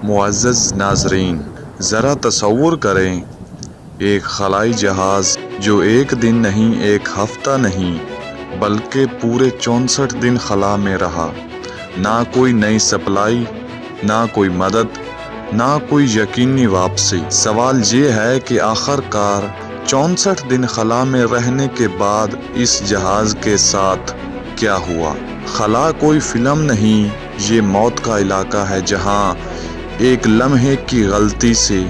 معزز ناظرین، ذرا تصور کریں ایک خلائی جہاز جو ایک دن نہیں، ایک ہفتہ نہیں بلکہ پورے 64 دن خلا میں رہا۔ نہ کوئی نئی سپلائی، نہ کوئی مدد، نہ کوئی یقینی واپسی۔ سوال یہ ہے کہ آخر کار 64 دن خلا میں رہنے کے بعد اس جہاز کے ساتھ کیا ہوا؟ خلا کوئی فلم نہیں، یہ موت کا علاقہ ہے جہاں ایک لمحے کی غلطی سے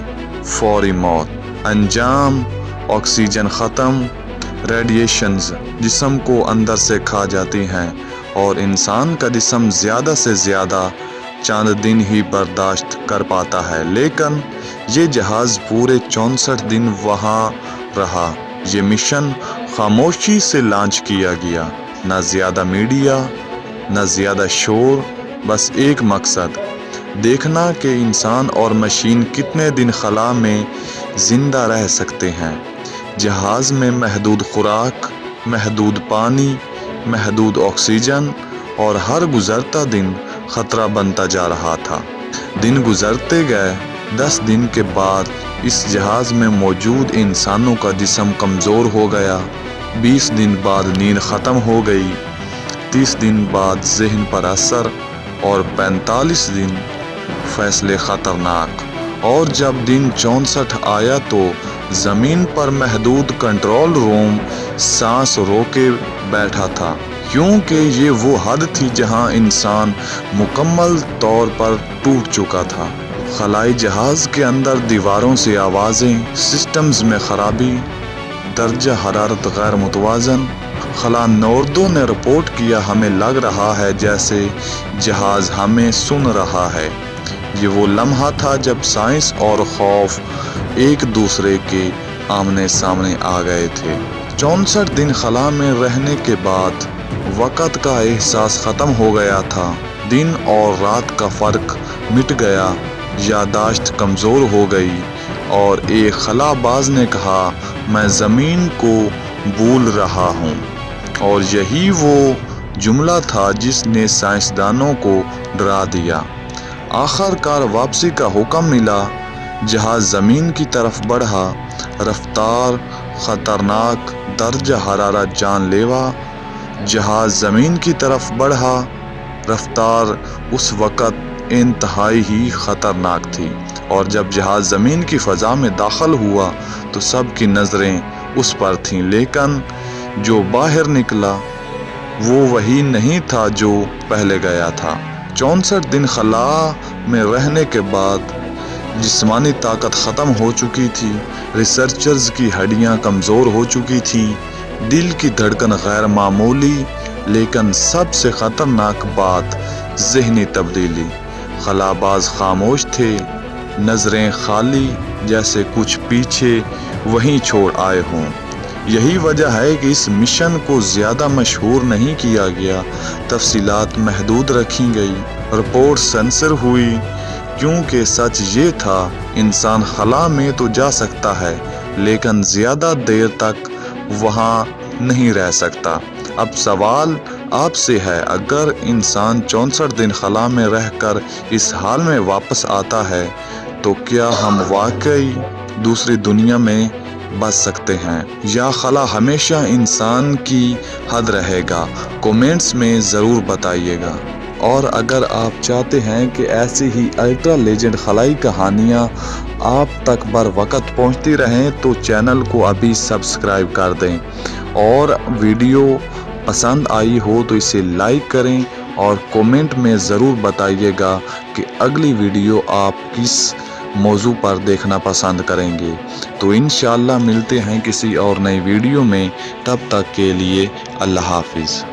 فوری موت انجام، آکسیجن ختم، ریڈیشنز جسم کو اندر سے کھا جاتی ہیں اور انسان کا جسم زیادہ سے زیادہ چند دن ہی برداشت کر پاتا ہے، لیکن یہ جہاز پورے 64 دن وہاں رہا۔ یہ مشن خاموشی سے لانچ کیا گیا، نہ زیادہ میڈیا، نہ زیادہ شور، بس ایک مقصد، دیکھنا کہ انسان اور مشین کتنے دن خلا میں زندہ رہ سکتے ہیں۔ جہاز میں محدود خوراک، محدود پانی، محدود آکسیجن اور ہر گزرتا دن خطرہ بنتا جا رہا تھا۔ دن گزرتے گئے۔ 10 دن کے بعد اس جہاز میں موجود انسانوں کا جسم کمزور ہو گیا، 20 دن بعد نیند ختم ہو گئی، 30 دن بعد ذہن پر اثر اور 45 دن فیصلے خطرناک۔ اور جب دن 64 آیا تو زمین پر محدود کنٹرول روم سانس روکے بیٹھا تھا، کیونکہ یہ وہ حد تھی جہاں انسان مکمل طور پر ٹوٹ چکا تھا۔ خلائی جہاز کے اندر دیواروں سے آوازیں، سسٹمز میں خرابی، درجہ حرارت غیر متوازن۔ خلا نوردوں نے رپورٹ کیا، ہمیں لگ رہا ہے جیسے جہاز ہمیں سن رہا ہے۔ یہ وہ لمحہ تھا جب سائنس اور خوف ایک دوسرے کے آمنے سامنے آ گئے تھے۔ 64 دن خلا میں رہنے کے بعد وقت کا احساس ختم ہو گیا تھا، دن اور رات کا فرق مٹ گیا، یادداشت کمزور ہو گئی، اور ایک خلا باز نے کہا، میں زمین کو بھول رہا ہوں۔ اور یہی وہ جملہ تھا جس نے سائنسدانوں کو ڈرا دیا۔ آخر کار واپسی کا حکم ملا۔ جہاز زمین کی طرف بڑھا، رفتار خطرناک، درجہ حرارت جان لیوا۔ جہاز زمین کی طرف بڑھا، رفتار اس وقت انتہائی ہی خطرناک تھی، اور جب جہاز زمین کی فضا میں داخل ہوا تو سب کی نظریں اس پر تھیں، لیکن جو باہر نکلا وہ وہی نہیں تھا جو پہلے گیا تھا۔ 64 دن خلا میں رہنے کے بعد جسمانی طاقت ختم ہو چکی تھی، ریسرچرز کی ہڈیاں کمزور ہو چکی تھیں، دل کی دھڑکن غیر معمولی، لیکن سب سے خطرناک بات ذہنی تبدیلی۔ خلا باز خاموش تھے، نظریں خالی، جیسے کچھ پیچھے وہیں چھوڑ آئے ہوں۔ یہی وجہ ہے کہ اس مشن کو زیادہ مشہور نہیں کیا گیا، تفصیلات محدود رکھی گئی، رپورٹ سنسر ہوئی، کیونکہ سچ یہ تھا، انسان خلا میں تو جا سکتا ہے لیکن زیادہ دیر تک وہاں نہیں رہ سکتا۔ اب سوال آپ سے ہے، اگر انسان 64 دن خلا میں رہ کر اس حال میں واپس آتا ہے تو کیا ہم واقعی دوسری دنیا میں بچ سکتے ہیں، یا خلا ہمیشہ انسان کی حد رہے گا؟ کومنٹس میں ضرور بتائیے گا۔ اور اگر آپ چاہتے ہیں کہ ایسی ہی الٹرا لیجنڈ خلائی کہانیاں آپ تک بر وقت پہنچتی رہیں تو چینل کو ابھی سبسکرائب کر دیں، اور ویڈیو پسند آئی ہو تو اسے لائک کریں، اور کومنٹ میں ضرور بتائیے گا کہ اگلی ویڈیو آپ کس موضوع پر دیکھنا پسند کریں گے۔ تو انشاءاللہ ملتے ہیں کسی اور نئی ویڈیو میں، تب تک کے لیے اللہ حافظ۔